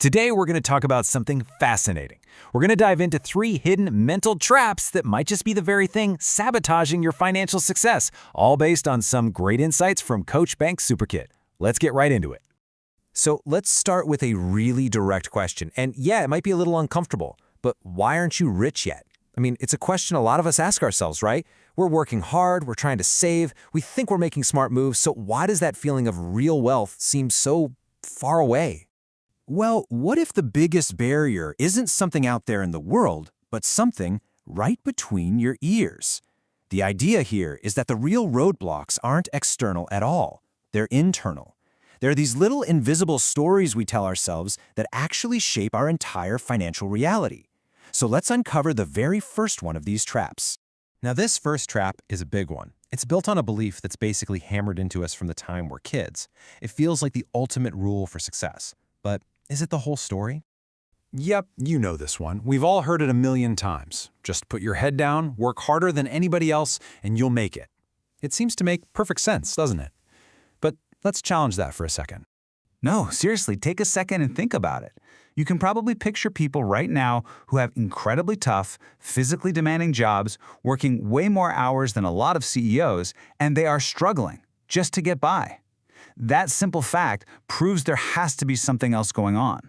Today, we're going to talk about something fascinating. We're going to dive into 3 hidden mental traps that might just be the very thing sabotaging your financial success, all based on some great insights from Coach Bank Superkit. Let's get right into it. So let's start with a really direct question. And yeah, it might be a little uncomfortable, but why aren't you rich yet? I mean, it's a question a lot of us ask ourselves, right? We're working hard, we're trying to save, we think we're making smart moves, so why does that feeling of real wealth seem so far away? Well, what if the biggest barrier isn't something out there in the world, but something right between your ears? The idea here is that the real roadblocks aren't external at all. They're internal. They're these little invisible stories we tell ourselves that actually shape our entire financial reality. So let's uncover the very first one of these traps. Now, this first trap is a big one. It's built on a belief that's basically hammered into us from the time we're kids. It feels like the ultimate rule for success. But is it the whole story? Yep, you know this one. We've all heard it a million times. Just put your head down, work harder than anybody else, and you'll make it. It seems to make perfect sense, doesn't it? But let's challenge that for a second. No, seriously, take a second and think about it. You can probably picture people right now who have incredibly tough, physically demanding jobs, working way more hours than a lot of CEOs, and they are struggling just to get by. That simple fact proves there has to be something else going on.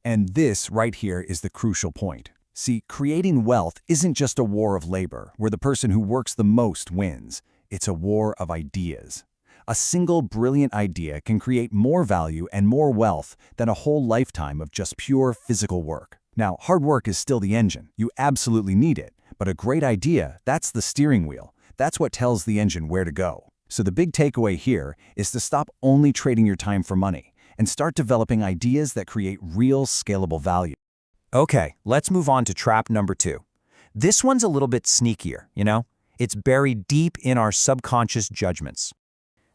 And this right here is the crucial point. See, creating wealth isn't just a war of labor, where the person who works the most wins. It's a war of ideas. A single brilliant idea can create more value and more wealth than a whole lifetime of just pure physical work. Now, hard work is still the engine. You absolutely need it. But a great idea, that's the steering wheel. That's what tells the engine where to go. So the big takeaway here is to stop only trading your time for money and start developing ideas that create real scalable value. Okay, let's move on to trap number 2. This one's a little bit sneakier, you know? It's buried deep in our subconscious judgments.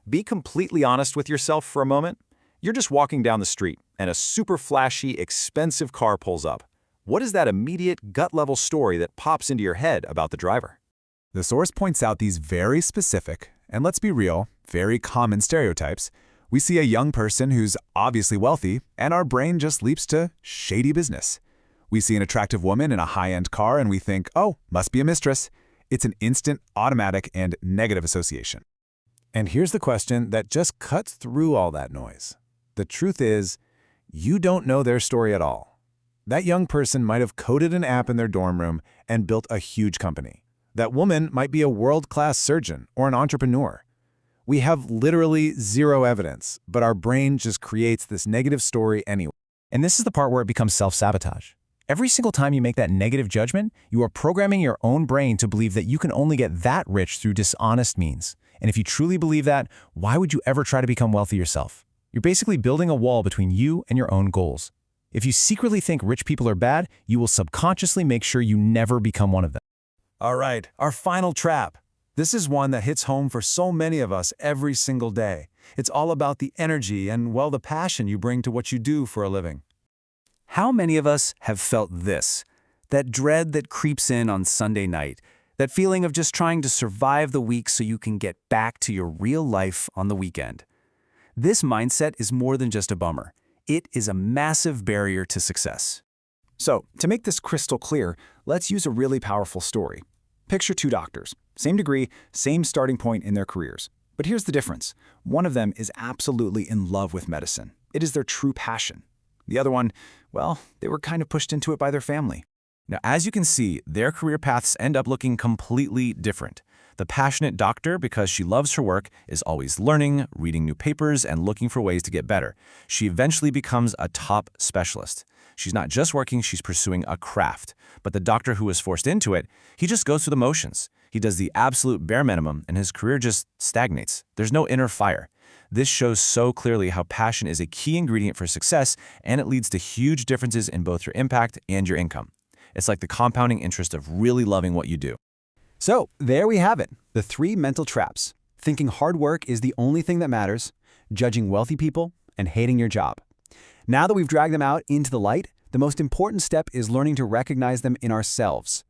Be completely honest with yourself for a moment. You're just walking down the street, and a super flashy, expensive car pulls up. What is that immediate gut-level story that pops into your head about the driver? The source points out these very specific, and let's be real, very common stereotypes. We see a young person who's obviously wealthy, and our brain just leaps to shady business. We see an attractive woman in a high-end car, and we think, oh, must be a mistress. It's an instant, automatic, and negative association. And here's the question that just cuts through all that noise. The truth is, you don't know their story at all. That young person might have coded an app in their dorm room and built a huge company. That woman might be a world-class surgeon or an entrepreneur. We have literally zero evidence, but our brain just creates this negative story anyway. And this is the part where it becomes self-sabotage. Every single time you make that negative judgment, you are programming your own brain to believe that you can only get that rich through dishonest means. And if you truly believe that, why would you ever try to become wealthy yourself? You're basically building a wall between you and your own goals. If you secretly think rich people are bad, you will subconsciously make sure you never become one of them. All right, our final trap. This is one that hits home for so many of us every single day. It's all about the energy and, well, the passion you bring to what you do for a living. How many of us have felt this? That dread that creeps in on Sunday night. That feeling of just trying to survive the week so you can get back to your real life on the weekend. This mindset is more than just a bummer. It is a massive barrier to success. So, to make this crystal clear, let's use a really powerful story. Picture 2 doctors, same degree, same starting point in their careers. But here's the difference. One of them is absolutely in love with medicine. It is their true passion. The other one, well, they were kind of pushed into it by their family. Now, as you can see, their career paths end up looking completely different. The passionate doctor, because she loves her work, is always learning, reading new papers, and looking for ways to get better. She eventually becomes a top specialist. She's not just working, she's pursuing a craft. But the doctor who was forced into it, he just goes through the motions. He does the absolute bare minimum, and his career just stagnates. There's no inner fire. This shows so clearly how passion is a key ingredient for success, and it leads to huge differences in both your impact and your income. It's like the compounding interest of really loving what you do. So, there we have it, the 3 mental traps. Thinking hard work is the only thing that matters, judging wealthy people, and hating your job. Now that we've dragged them out into the light, the most important step is learning to recognize them in ourselves.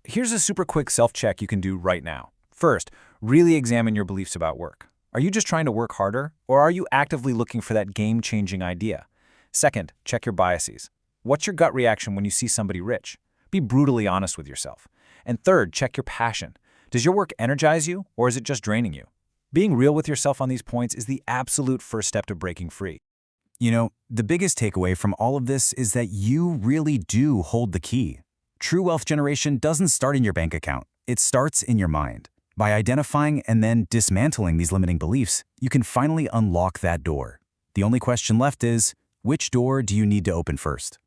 Here's a super quick self-check you can do right now. First, really examine your beliefs about work. Are you just trying to work harder, or are you actively looking for that game-changing idea? Second, check your biases. What's your gut reaction when you see somebody rich? Be brutally honest with yourself. And third, check your passion. Does your work energize you, or is it just draining you? Being real with yourself on these points is the absolute first step to breaking free. You know, the biggest takeaway from all of this is that you really do hold the key. True wealth generation doesn't start in your bank account. It starts in your mind. By identifying and then dismantling these limiting beliefs, you can finally unlock that door. The only question left is, which door do you need to open first?